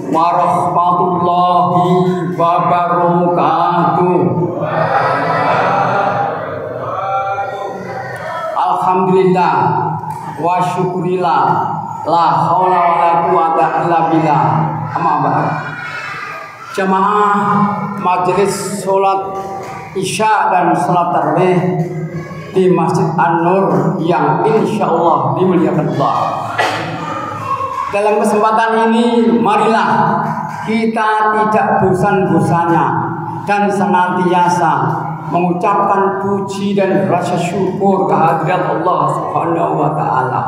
warahmatullahi wabarakatuh. Alhamdulillah wa syukurillah, la haula wala quwata illa billah. Amma ba'd. Jamaah majelis sholat Isya dan sholat tarawih di Masjid An-Nur yang insya Allah dimuliakan Allah. Dalam kesempatan ini, marilah kita tidak bosan-bosannya dan senantiasa mengucapkan puji dan rasa syukur kehadirat Allah Subhanahu wa Ta'ala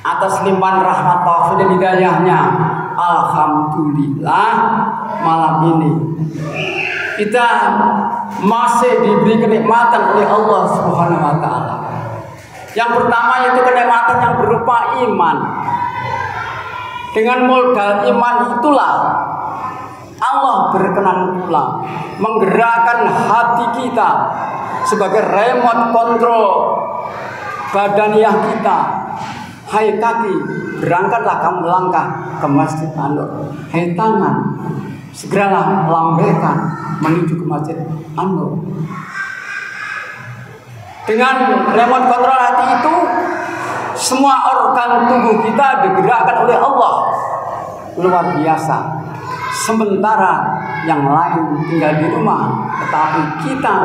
atas limpahan rahmat taufik dan hidayahnya. Alhamdulillah, malam ini kita masih diberi kenikmatan oleh Allah Subhanahu wa Ta'ala. Yang pertama yaitu kenikmatan yang berupa iman. Dengan modal iman itulah Allah berkenan pula menggerakkan hati kita sebagai remote control badaniah kita. Hai kaki, berangkatlah kamu melangkah ke Masjid An-Nur. Hai tangan, segeralah lambaikan menuju ke Masjid An-Nur. Dengan remote control hati itu, semua organ tubuh kita digerakkan oleh Allah. Luar biasa. Sementara yang lain tinggal di rumah, tetapi kita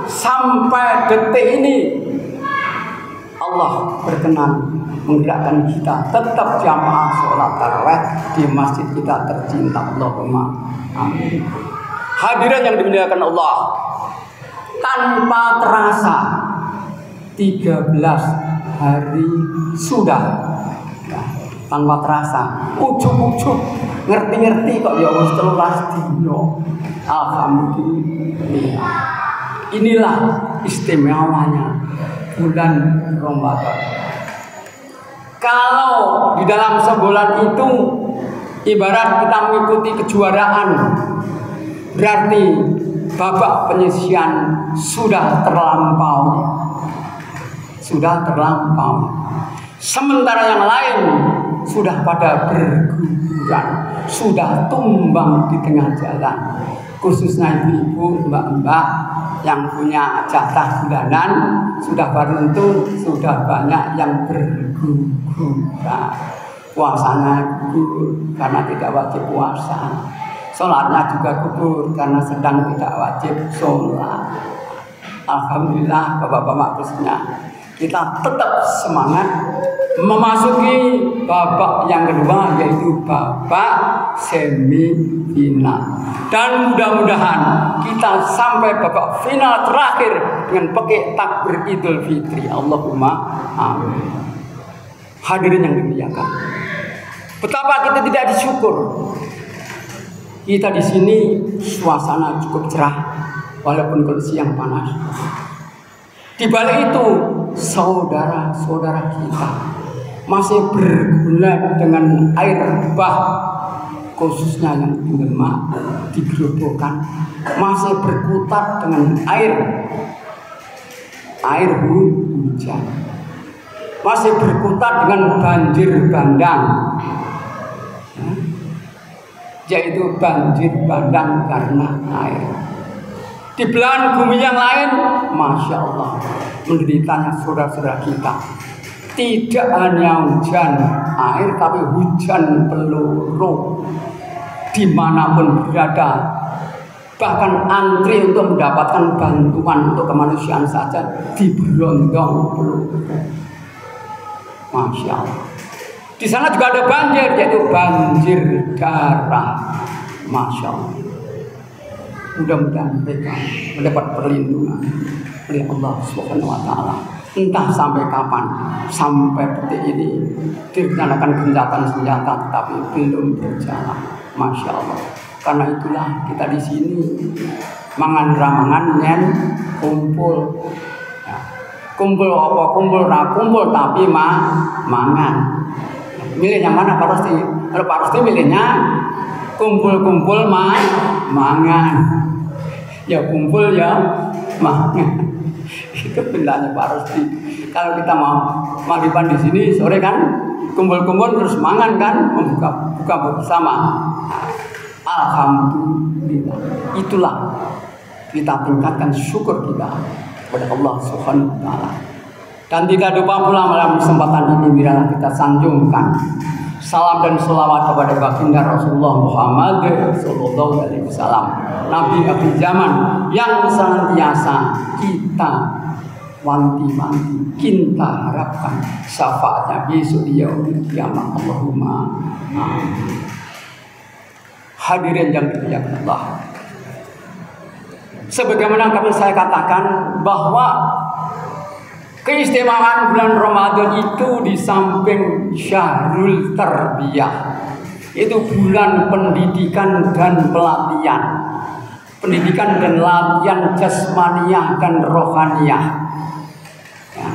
sampai detik ini Allah berkenan menggerakkan kita tetap jamaah sholat tarawih di masjid kita tercinta. Allahumma amin. Hadirin yang dimuliakan Allah, tanpa terasa 13 hari sudah ya, tanpa terasa ujuk-ujuk ngerti-ngerti kok ya wis 13 dino. Alhamdulillah. Inilah istimewanya bulan Ramadan. Kalau di dalam sebulan itu ibarat kita mengikuti kejuaraan, berarti babak penyisian sudah terlampau. Sementara yang lain sudah pada berguguran, sudah tumbang di tengah jalan. Khususnya ibu-ibu, mbak-mbak yang punya jatah bulanan sudah tentu sudah banyak yang berguguran. Puasanya gugur karena tidak wajib puasa. Sholatnya juga gugur karena sedang tidak wajib sholat. Alhamdulillah, bapak-bapak khususnya, kita tetap semangat memasuki babak yang kedua, yaitu babak semifinal. Dan mudah-mudahan kita sampai babak final terakhir dengan pakai takbir Idul Fitri. Allahumma amin. Hadirin yang dimuliakan, betapa kita tidak disyukur. Kita di sini suasana cukup cerah walaupun kondisi yang panas. Di balik itu, saudara-saudara kita masih berguna dengan air bah, khususnya yang di Demak, di Grobogan, masih berkutat dengan air hujan, masih berkutat dengan banjir bandang, yaitu banjir bandang karena air. Di belahan bumi yang lain, Masya Allah, menderitanya saudara-saudara kita. Tidak hanya hujan air, tapi hujan peluru dimanapun berada. Bahkan antri untuk mendapatkan bantuan untuk kemanusiaan saja diberondong peluru. Masya Allah. Di sana juga ada banjir, yaitu banjir darah. Masya Allah. Mudah-mudahan mereka mendapat perlindungan oleh Allah Subhanahu wa Ta'ala. Entah sampai kapan, sampai detik ini direncanakan gencatan senjata tetapi belum berjalan. Masya Allah. Karena itulah kita di sini mangan yen kumpul. Ya. Kumpul apa? Kumpul tapi mangan. Milih yang mana Pak Rosti? Kalau Pak Rosti milihnya kumpul mangan. Ya kumpul ya mangan. Itu bendanya Pak Rusdi. Kalau kita mau maghriban di sini sore kan kumpul-kumpul terus mangan kan, buka bersama. Alhamdulillah. Itulah kita tingkatkan syukur kita kepada Allah Subhanahu wa taala. Dan tidak lupa pula dalam kesempatan ini bila kita sanjungkan salam dan selawat kepada baginda Rasulullah Muhammad sallallahu alaihi wasallam, Nabi akhir zaman yang senantiasa kita wanti-wanti, kita harapkan syafaatnya besok di yaumil kiamah. Allahumma amin. Hadirin yang dimuliakan Allah, sebagaimana kami saya katakan bahwa keistimewaan bulan Ramadan itu di samping syahrul tarbiyah, itu bulan pendidikan dan pelatihan, pendidikan dan latihan jasmaniah dan rohaniyah. Ya.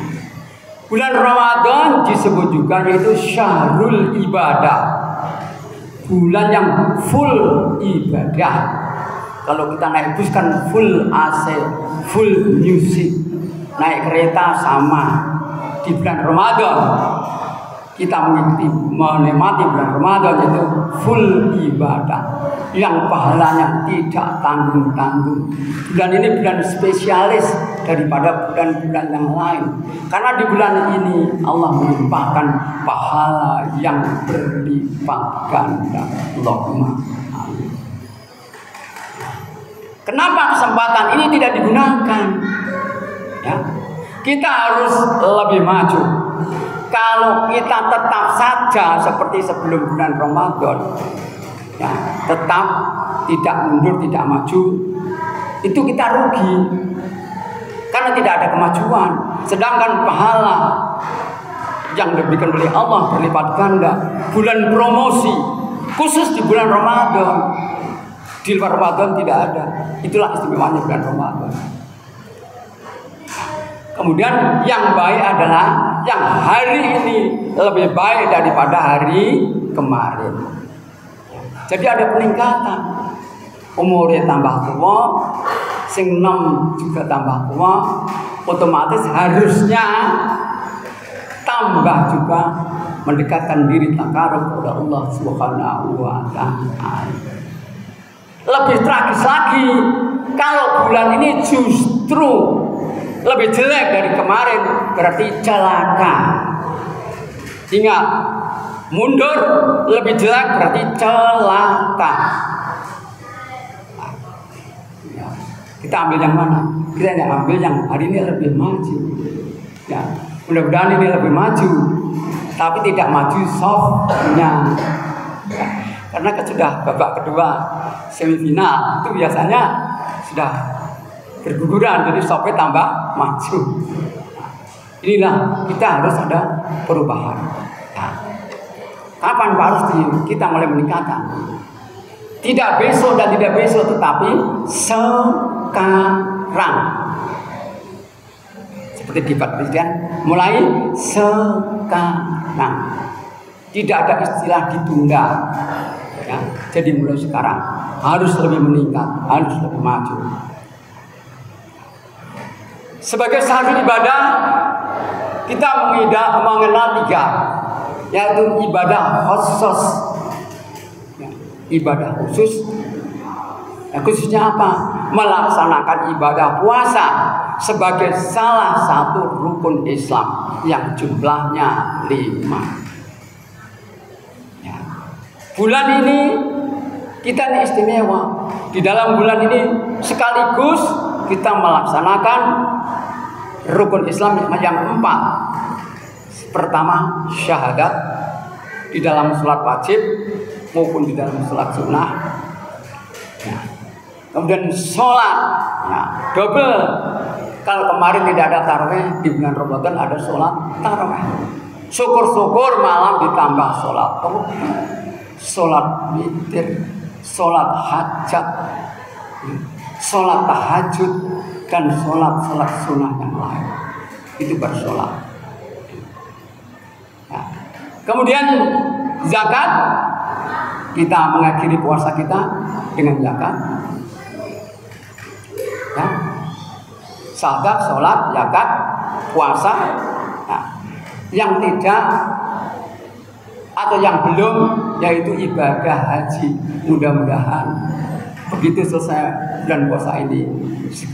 Bulan Ramadan disebut juga yaitu syahrul ibadah, bulan yang full ibadah. Kalau kita naik bus kan full AC, full music. Naik kereta sama. Di bulan Ramadan kita menikmati bulan Ramadan itu full ibadah yang pahalanya tidak tanggung-tanggung. Bulan ini bulan spesialis daripada bulan-bulan yang lain, karena di bulan ini Allah melimpahkan pahala yang berlipat ganda. Allahumma amin. Kenapa kesempatan ini tidak digunakan? Ya, kita harus lebih maju. Kalau kita tetap saja seperti sebelum bulan Ramadan, ya, tetap tidak mundur, tidak maju, itu kita rugi karena tidak ada kemajuan. Sedangkan pahala yang diberikan oleh Allah berlipat ganda. Bulan promosi khusus di bulan Ramadan, di luar Ramadan tidak ada. Itulah istimewanya bulan Ramadan. Kemudian yang baik adalah yang hari ini lebih baik daripada hari kemarin. Jadi ada peningkatan. Umurnya tambah tua, sing nom juga tambah tua, otomatis harusnya tambah juga mendekatkan diri takarub kepada Allah Subhanahu wa taala. Lebih tragis lagi kalau bulan ini justru lebih jelek dari kemarin, berarti celaka. Ingat, mundur lebih jelek berarti celaka. Ya, kita ambil yang mana? Kita yang ambil yang hari ini lebih maju. Ya, mudah-mudahan ini lebih maju, tapi tidak maju softnya. Ya, karena sudah babak kedua semifinal itu biasanya sudah berguguran, jadi softnya tambah maju. Inilah kita harus ada perubahan. Nah, kapan harus kita mulai meningkatkan? Tidak besok dan tidak besok, tetapi sekarang. Seperti debat presiden, mulai sekarang. Tidak ada istilah ditunda. Ya, jadi mulai sekarang harus lebih meningkat, harus lebih maju. Sebagai syahrul ibadah, kita mengenal 3, yaitu ibadah khusus. Ya, ibadah khusus, ya, khususnya apa? Melaksanakan ibadah puasa sebagai salah satu rukun Islam yang jumlahnya 5. Ya. Bulan ini kita ini istimewa. Di dalam bulan ini sekaligus kita melaksanakan rukun Islam yang 4. Pertama, syahadat di dalam sholat wajib maupun di dalam sholat sunnah. Ya. Kemudian sholat, ya, double. Kalau kemarin tidak ada tarawih, di bulan Ramadan ada sholat tarawih. Syukur-syukur malam ditambah sholat sholat witir, sholat hajat, sholat tahajud, dan sholat sunnah yang lain. Itu bersolat. Ya. Kemudian zakat, kita mengakhiri puasa kita dengan zakat. Ya. Salat, sholat, zakat, puasa. Nah, yang tidak atau yang belum yaitu ibadah haji. Mudah-mudahan begitu selesai bulan puasa ini,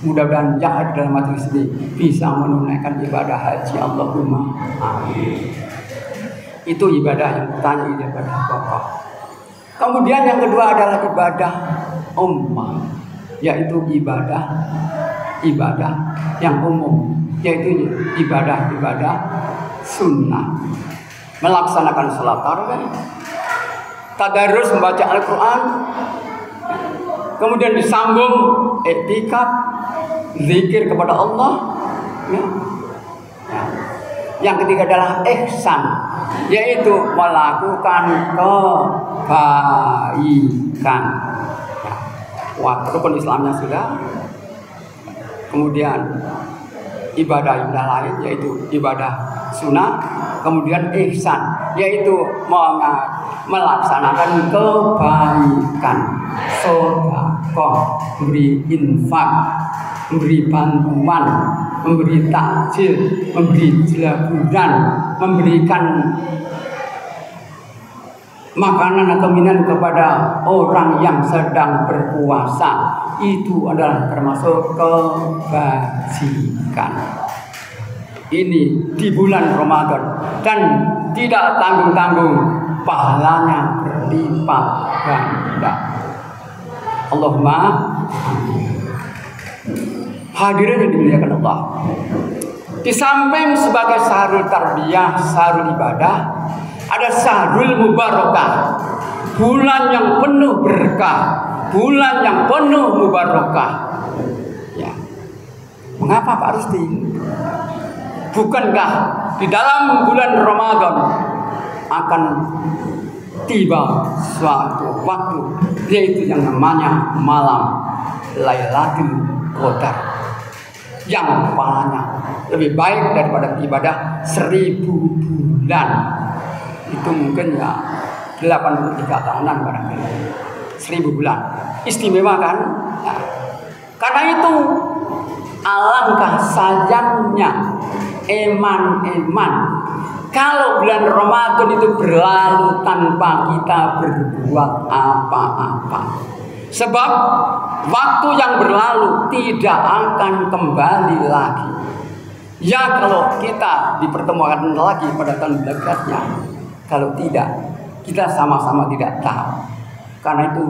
mudah-mudahan yang ada dalam majelis ini bisa menunaikan ibadah haji. Allahumma amin. Itu ibadah yang pertama, ibadah pokok. Kemudian yang kedua adalah ibadah ummah, yaitu ibadah yang umum, yaitu ibadah sunnah. Melaksanakan salat tarawih, tadarus membaca Al-Quran, kemudian disambung iktikaf, zikir kepada Allah. Ya. Ya. Yang ketiga adalah ihsan, yaitu melakukan kebaikan. Ya. Wah, rukun Islamnya sudah. Kemudian ibadah lain yaitu ibadah sunnah, kemudian ihsan yaitu melaksanakan kebaikan, sedekah, memberi infak, memberi bantuan, memberi takjil, memberi jelaburan, memberikan makanan atau minuman kepada orang yang sedang berpuasa. Itu adalah termasuk kebajikan. Ini di bulan Ramadan dan tidak tanggung-tanggung, pahalanya berlipat ganda. Allahumma hadirin yang dimuliakan Allah. Di samping sebagai syahrul tarbiyah, syahrul ibadah, ada syahrul mubarakah, bulan yang penuh berkah, bulan yang penuh mubarakah. Ya. Mengapa Pak Rusti? Bukankah di dalam bulan Ramadan akan tiba suatu waktu, yaitu yang namanya malam Lailatul Qadar, yang pahalanya lebih baik daripada ibadah 1000 bulan. Itu mungkin ya 83 tahunan barangkali. 1000 bulan. Istimewa kan? Ya. Karena itu alangkah sayangnya eman-eman kalau bulan Ramadan itu berlalu tanpa kita berbuat apa-apa. Sebab waktu yang berlalu tidak akan kembali lagi. Ya, kalau kita dipertemukan lagi pada tahun berikutnya, kalau tidak, kita sama-sama tidak tahu. Karena itu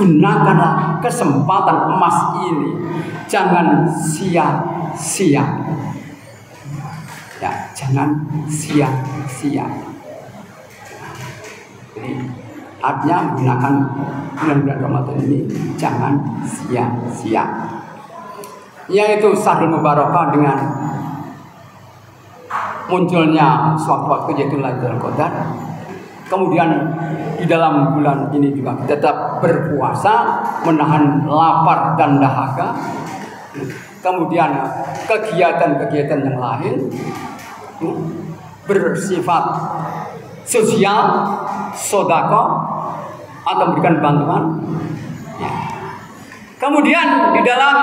gunakanlah kesempatan emas ini, jangan sia-sia. Ya, jangan sia-sia. Jadi artinya menggunakan bulan-bulan Ramadan ini jangan sia-sia. Yaitu syahrul mubarakah dengan munculnya suatu waktu yaitu Lailatul Qadar. Kemudian di dalam bulan ini juga tetap berpuasa, menahan lapar dan dahaga. Kemudian kegiatan-kegiatan yang lain bersifat sosial, sedekah atau memberikan bantuan. Ya. Kemudian di dalam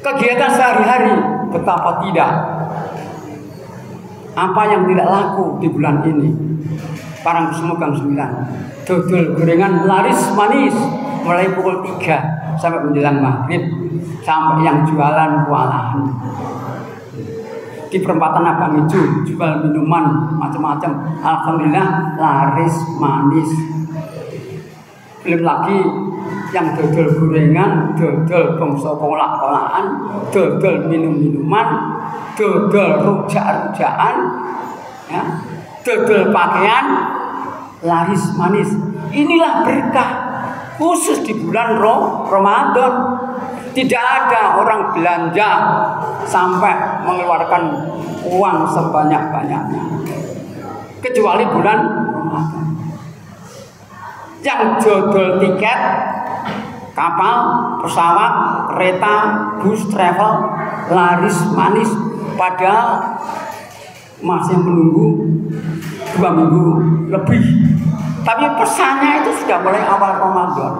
kegiatan sehari-hari, betapa tidak, apa yang tidak laku di bulan ini? Parang semua Kang 9, dodol gorengan laris manis mulai pukul 3 sampai menjelang maghrib, sampai yang jualan kualahan di perempatan Abang Hijau jual minuman macam-macam, alhamdulillah laris manis. Belum lagi yang dodol gorengan, dodol bangsa kolak-kolakan, dodol minum-minuman, dodol rujak-rujakan, ya, dodol pakaian, laris manis. Inilah berkah khusus di bulan Ramadan. Tidak ada orang belanja sampai mengeluarkan uang sebanyak-banyaknya, kecuali bulan Ramadan. Yang dodol tiket kapal, pesawat, kereta, bus, travel, laris manis, padahal masih menunggu 2 minggu lebih. Tapi pesannya itu sudah mulai awal Ramadan.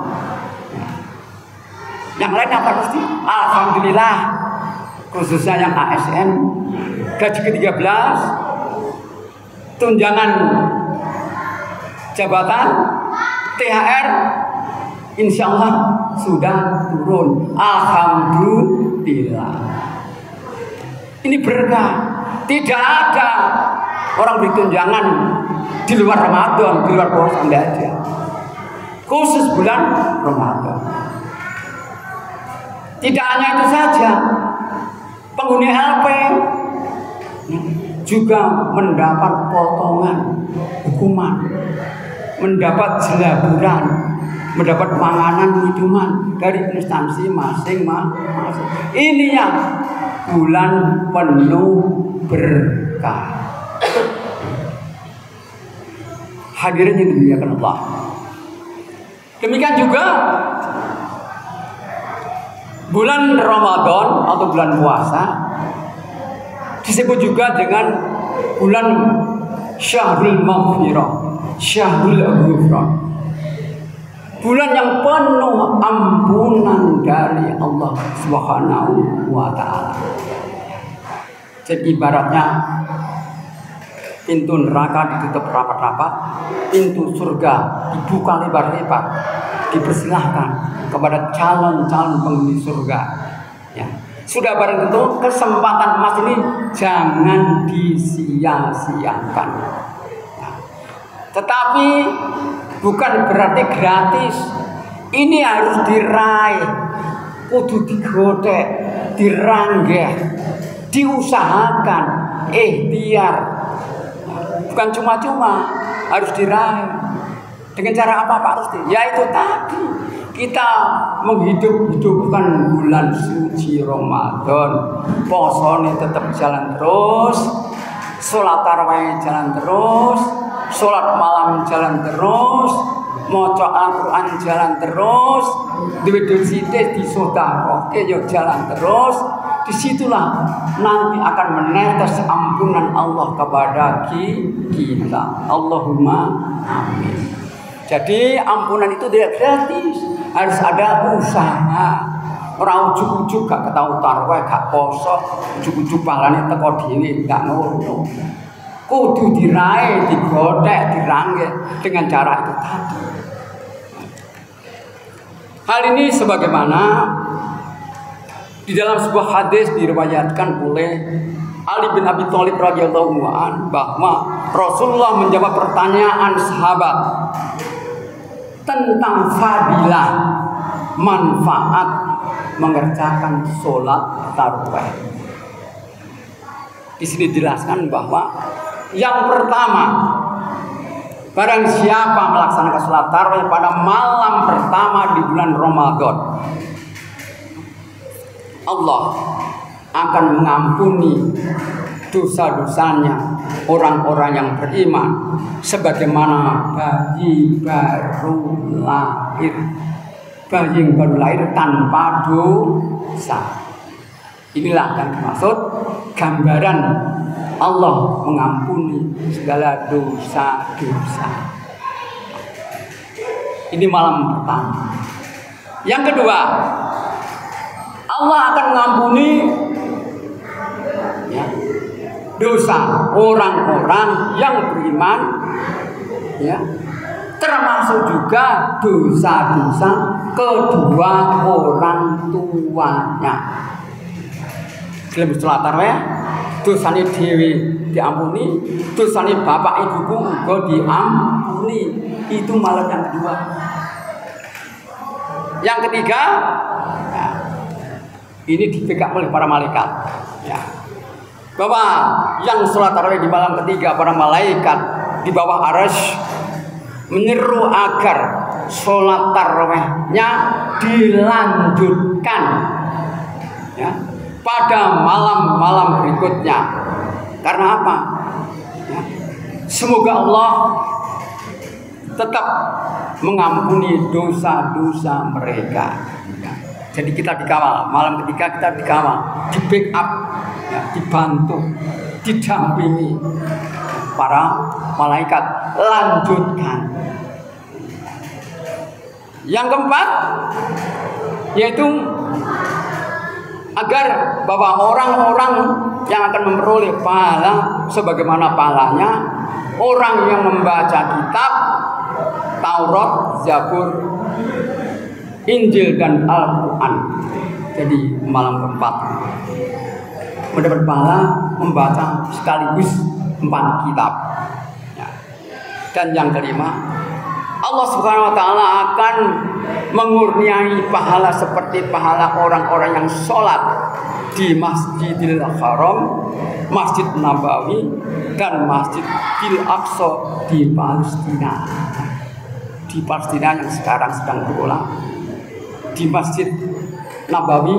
Yang lain apa pasti? Alhamdulillah. Khususnya yang ASN, gaji ke-13, tunjangan jabatan, THR, insya Allah sudah turun. Alhamdulillah. Ini berkah. Tidak ada orang beri tunjangan di luar Ramadan, di luar puasa, tidak ada. Khusus bulan Ramadan. Tidak hanya itu saja, penghuni LP juga mendapat potongan hukuman, mendapat jelaburan, mendapat panganan minuman dari instansi masing-masing. Ini yang bulan penuh berkah. Hadirin yang dimuliakan Allah. Demikian juga bulan Ramadan atau bulan puasa disebut juga dengan bulan Syahrul Maghfirah, Syahrul Ghufran. Bulan yang penuh ampunan dari Allah Subhanahu wa Ta'ala. Jadi ibaratnya pintu neraka ditutup rapat-rapat, pintu surga dibuka lebar-lebar, dipersilahkan kepada calon-calon penghuni surga. Ya. Sudah barang tentu kesempatan emas ini jangan disia-siakan. Ya. Tetapi bukan berarti gratis. Ini harus diraih, kudu digodek, diranggeh, diusahakan, ikhtiar. Bukan cuma-cuma, harus diraih. Dengan cara apa Pak Rusdi? Yaitu tadi kita menghidupkan bulan suci Ramadan. Posone tetap jalan terus, sholat tarawih jalan terus, sholat malam jalan terus, maca Al-Quran jalan terus, duit sithik disedekahke yo jalan terus. Disitulah nanti akan menetes ampunan Allah kepada kita. Allahumma amin. Jadi ampunan itu tidak gratis, harus ada usaha. Orang ujuk-ujuk gak ketahu tarawih, gak poso, ujuk-ujuk pahalane teko dhewe, gak ngono. Kudu diraih, digodek, diranggeh dengan cara itu tadi. Hal ini sebagaimana di dalam sebuah hadis diriwayatkan oleh Ali bin Abi Thalib radhiyallahu anhu bahwa Rasulullah menjawab pertanyaan sahabat tentang fadilah manfaat mengerjakan sholat tarawih. Di sini dijelaskan bahwa yang pertama, barang siapa melaksanakan sholat tarawih pada malam pertama di bulan Ramadan, Allah akan mengampuni dosa-dosanya orang-orang yang beriman sebagaimana bayi baru lahir. Bayi yang baru lahir tanpa dosa. Inilah yang dimaksud gambaran Allah mengampuni segala dosa-dosa. Ini malam pertama. Yang kedua, Allah akan mengampuni ya, dosa orang-orang yang beriman, ya, termasuk juga dosa-dosa kedua orang tuanya. Dalam sholat tarawih, dosane dhewe diampuni, dosane bapak ibuku juga diampuni. Itu malam yang kedua. Yang ketiga, ya, ini dipegang oleh para malaikat, ya, bahwa yang sholat tarawih di malam ketiga, para malaikat di bawah arasy menyeru agar sholat tarawihnya dilanjutkan, ya, pada malam-malam berikutnya. Karena apa? Ya, semoga Allah tetap mengampuni dosa-dosa mereka. Ya. Jadi kita dikawal, malam ketika kita dikawal, di backup, ya, dibantu, didampingi para malaikat. Lanjutkan. Yang keempat, yaitu agar bahwa orang-orang yang akan memperoleh pahala sebagaimana pahalanya orang yang membaca kitab Taurat, Zabur, Injil dan Al-Quran. Jadi malam keempat mendapat pahala membaca sekaligus 4 kitab. Ya. Dan yang kelima, Allah Subhanahu wa taala akan mengurniai pahala seperti pahala orang-orang yang sholat di Masjidil Haram, Masjid Nabawi, dan Masjidil Aqsa di Palestina. Di Palestina yang sekarang sedang berulang, di Masjid Nabawi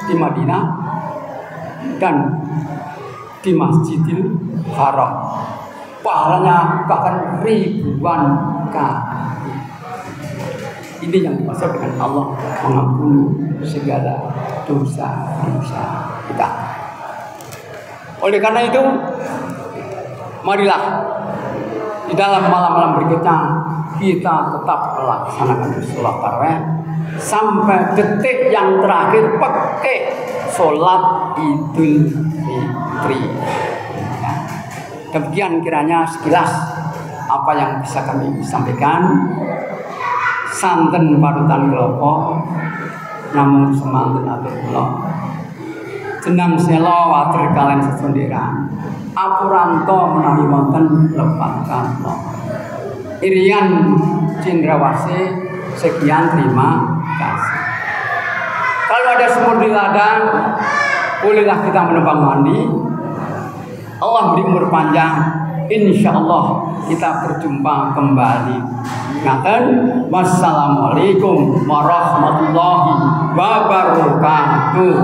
di Madinah, dan di Masjidil Haram. Pahalanya bahkan ribuan kali. Ini yang dimaksud dengan Allah mengampuni segala dosa-dosa kita. Oleh karena itu, marilah di dalam malam-malam berikutnya kita tetap melaksanakan sholat tarawih sampai detik yang terakhir pakai sholat Idul Fitri. Ya. Demikian kiranya sekilas apa yang bisa kami sampaikan. Santen parutan kelopo namun semanten atur kula jenang sela water kalian sesondera apuranto menawi wonten lepat kula irian cindrawasih sekian, terima kasih. Kalau ada sumur di ladang bolehlah kita menumpang mandi. Allah beri umur panjang, insya Allah kita berjumpa kembali. Ngaten, wassalamualaikum warahmatullahi wabarakatuh.